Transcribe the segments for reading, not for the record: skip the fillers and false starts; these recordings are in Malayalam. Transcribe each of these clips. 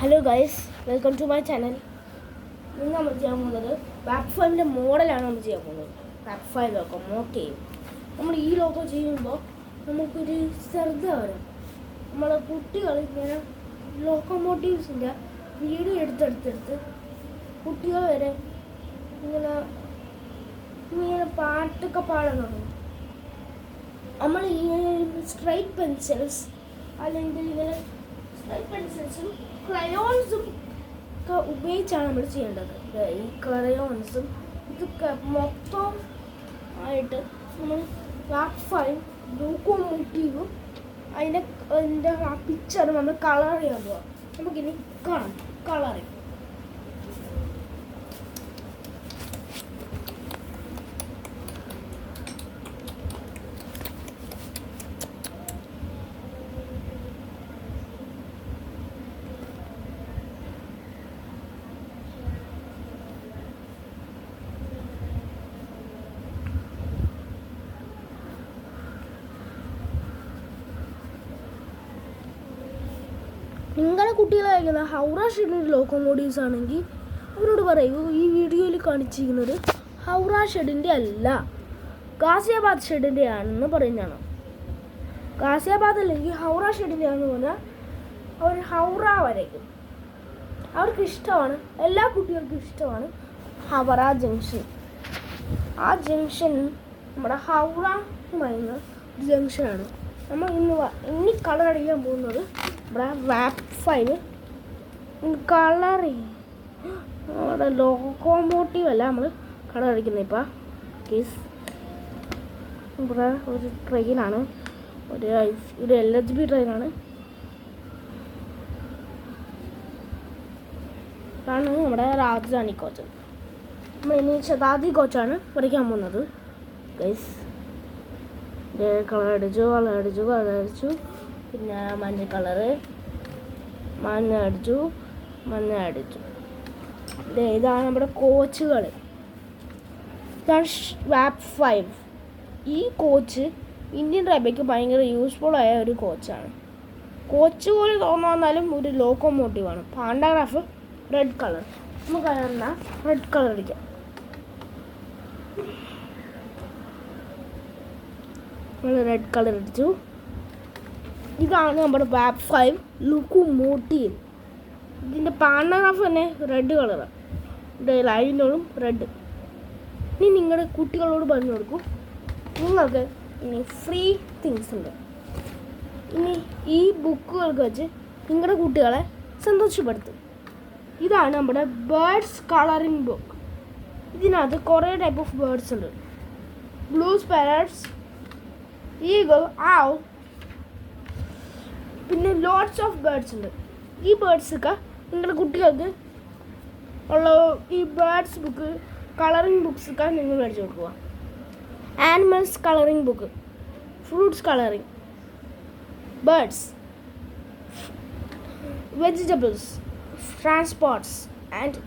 Hello guys, welcome to my channel. ഇന്ന് നമ്മൾ ചെയ്യാൻ പോകുന്നത് വാപ്പ് 5ൻ്റെ മോഡലാണ് നമ്മൾ ചെയ്യാൻ പോകുന്നത്. വാപ്പ് 5 ലോക്കോമോട്ടീവ്. നമ്മൾ ഈ ലോക്കോ ചെയ്യുമ്പോൾ നമുക്കൊരു ശ്രദ്ധ വരും. നമ്മളെ കുട്ടികൾ ഇങ്ങനെ ലോക്കോമോട്ടീവ്സിൻ്റെ വീഡിയോ എടുത്തെടുത്തെടുത്ത് കുട്ടികൾ വരെ ഇങ്ങനെ ഇങ്ങനെ പാട്ടൊക്കെ പാടാൻ തുടങ്ങും. നമ്മൾ ഇങ്ങനെ സ്ട്രൈറ്റ് പെൻസിൽസ് അല്ലെങ്കിൽ ഇങ്ങനെ സ്ട്രൈറ്റ് പെൻസിൽസും ക്രയോൺസും ഒക്കെ ഉപയോഗിച്ചാണ് നമ്മൾ ചെയ്യേണ്ടത്. ഈ ക്രയോൺസും ഇതൊക്കെ മൊത്തം ആയിട്ട് നമ്മൾ വാപ്പ് 5 ലോക്കോമോട്ടീവും അതിൻ്റെ ആ പിക്ചറും നമ്മൾ കളർ ചെയ്യാൻ പോവാം. നമുക്കിനി കാണാം കളറിങ്. നിങ്ങളുടെ കുട്ടികളെ അയക്കുന്ന ഹൗറ ഷെഡിൻ്റെ ലോക്കോമോട്ടീവ്സ് ആണെങ്കിൽ അവരോട് പറയൂ, ഈ വീഡിയോയിൽ കാണിച്ചിരിക്കുന്നത് ഹൗറ ഷെഡിൻ്റെ അല്ല, ഗാസിയാബാദ് ഷെഡിൻ്റെ ആണെന്ന് പറയുന്നതാണ്. ഗാസിയാബാദ് അല്ലെങ്കിൽ ഹൗറ ഷെഡിൻ്റെ ആണെന്ന് പറഞ്ഞാൽ അവർ ഹൗറ വരയ്ക്കും. അവർക്ക് ഇഷ്ടമാണ്, എല്ലാ കുട്ടികൾക്കും ഇഷ്ടമാണ് ഹവറ ജംഗ്ഷൻ. ആ ജംഗ്ഷൻ നമ്മുടെ ഹൗറ എന്ന് പറയുന്ന ജംഗ്ഷനാണ്. നമ്മൾ ഇനി കളർ അടിക്കാൻ പോകുന്നത് ഇവിടെ വാപ്പ് 5 കളർ നമ്മുടെ ലോക്കോമോട്ടീവ് അല്ല നമ്മൾ കളർ അടിക്കുന്നത്. ഇപ്പോൾ കേസ് ഇവിടെ ഒരു ട്രെയിനാണ്, ഒരു LHB ട്രെയിനാണ്. ഇതാണ് നമ്മുടെ രാജധാനി കോച്ച്. നമ്മൾ ഇനി ശതാബ്ദി കോച്ചാണ് വരയ്ക്കാൻ പോകുന്നത്. ഗൈസ് കളർ അടിച്ചു. പിന്നെ മഞ്ഞ കളറ്, മഞ്ഞ അടിച്ചു. ഇതാണ് നമ്മുടെ കോച്ചുകൾ. ഇതാണ് വാപ്പ് 5. ഈ കോച്ച് ഇന്ത്യൻ റെയിൽവേക്ക് ഭയങ്കര യൂസ്ഫുൾ ആയ ഒരു കോച്ചാണ്. കോച്ച് പോലെ തോന്നാന്നാലും ഒരു ലോക്കോമോട്ടീവാണ്. പാണ്ടാഗ്രാഫ് റെഡ് കളർ. നമുക്ക് എന്നാൽ റെഡ് കളർ അടിക്കാം. നമ്മൾ റെഡ് കളർ അടിച്ചു. ഇതാണ് നമ്മുടെ വാപ്പ് 5 ലോക്കോമോട്ടീവ്. ഇതിൻ്റെ പാണ്ടാഗ്രാഫ് തന്നെ റെഡ് കളറാണ്. ഇവിടെ ലൈനോടും റെഡ്. ഇനി നിങ്ങളുടെ കുട്ടികളോട് പറഞ്ഞു കൊടുക്കും, നിങ്ങൾക്ക് ഇനി ഫ്രീ തിങ്സ് ഉണ്ട്. ഇനി ഈ ബുക്കുകൾക്ക് വെച്ച് നിങ്ങളുടെ കുട്ടികളെ സന്തോഷപ്പെടുത്തും. ഇതാണ് നമ്മുടെ ബേർഡ്സ് കളറിംഗ് ബുക്ക്. ഇതിനകത്ത് കുറേ ടൈപ്പ് ഓഫ് ബേർഡ്സ് ഉണ്ട്. ബ്ലൂ സ്പാരറ്റ്സ്, ഈഗിൾ, ആവ്, പിന്നെ ലോട്ട്സ് ഓഫ് ബേർഡ്സ് ഉണ്ട്. ഈ ബേർഡ്സൊക്കെ നിങ്ങളുടെ കുട്ടികൾക്ക് ഉള്ള ഈ ബേർഡ്സ് ബുക്ക് കളറിംഗ് ബുക്സൊക്കെ നിങ്ങൾ മേടിച്ച് കൊടുക്കുക. Animals colouring book, fruits colouring, birds, vegetables, transports and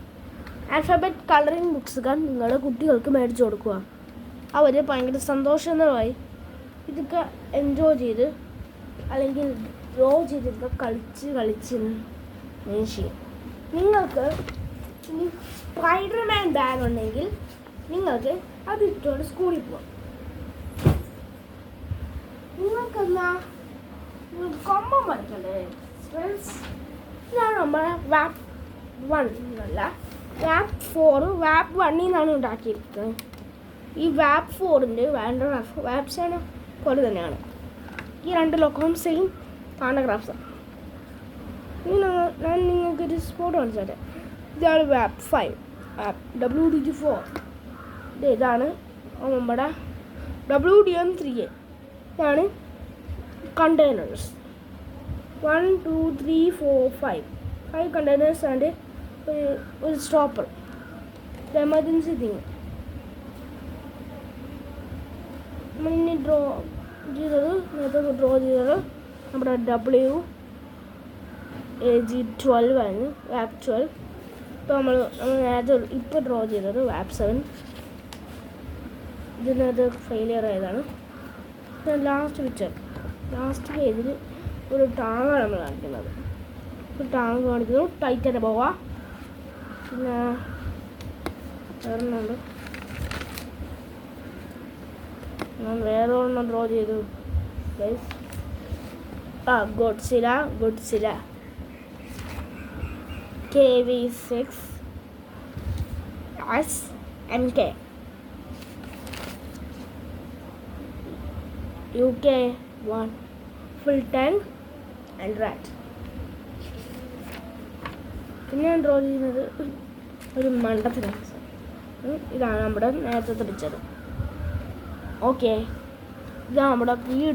alphabet colouring ബുക്സൊക്കെ നിങ്ങളുടെ കുട്ടികൾക്ക് മേടിച്ച് കൊടുക്കുക. അവർ ഭയങ്കര സന്തോഷകരമായി ഇതൊക്കെ എൻജോയ് ചെയ്ത് അല്ലെങ്കിൽ ഡ്രോ ചെയ്തൊക്കെ കളിച്ച് ചെയ്യും. നിങ്ങൾക്ക് ഇനി സ്പൈഡർമാൻ ബാഗ് ഉണ്ടെങ്കിൽ നിങ്ങൾക്ക് അത് ഇട്ടുകൊണ്ട് സ്കൂളിൽ പോകാം. നിങ്ങൾക്കെന്നാ കൊമ്പം വരയ്ക്കണ്ടേ ഫ്രണ്ട്സ്? ഇതാണ് നമ്മുടെ വാപ്പ് 1 എന്നല്ല, വാപ്പ് 4 വാപ്പ് 1 നിന്നാണ് ഉണ്ടാക്കിയിരിക്കുന്നത്. ഈ വാപ്പ് 4ൻ്റെ വാപ്സാണ് പോലെ തന്നെയാണ്. ഈ രണ്ട് ലോക്കോം സെയിം പാണ്ടാഗ്രാഫ്സാണ്. ഇനി ഞാൻ നിങ്ങൾക്കൊരു സ്പോട്ട് കാണിച്ചു തരാം. ഇതാണ് വാപ്പ് 5 WDG4. ഇതാണ് നമ്മുടെ WDM3A. ഇതാണ് കണ്ടെയ്നേഴ്സ്. 1 2 3 4 5 കണ്ടെയ്നേഴ്സ് ആൻഡ് ഒരു സ്റ്റോപ്പർ, എമർജൻസി തിങ്. നമ്മളിനി ഡ്രോ ചെയ്തത് നമ്മുടെ WAG12 ആണ്, വാപ്പ് 12. ഇപ്പോൾ നമ്മൾ നേരത്തെ ഇപ്പോൾ ഡ്രോ ചെയ്തത് വാപ്പ് 7. ഇതിനകത്ത് ഫെയിലിയർ ആയതാണ്. ലാസ്റ്റ് പേജിൽ ഒരു ടാങ്ങാണ് നമ്മൾ കാണിക്കുന്നത്. ടാങ്ക് കാണിക്കുന്നു. ടൈറ്റൻ്റെ പോവാ. പിന്നെ വേറൊന്നുണ്ട്. ഞാൻ വേറെ ഒരെണ്ണം ഡ്രോ ചെയ്തു. ഗോഡ്സില KV6 SMK UK1 full tank and rat. പിന്നെ ഞാൻ ഡ്രോ ചെയ്യുന്നത് ഒരു മണ്ടത്തിലാണ്. ഇതാണ് നമ്മുടെ നേരത്തെ പിടിച്ചത്. ഓക്കെ, ഇതാണ് നമ്മുടെ വീഡിയോ.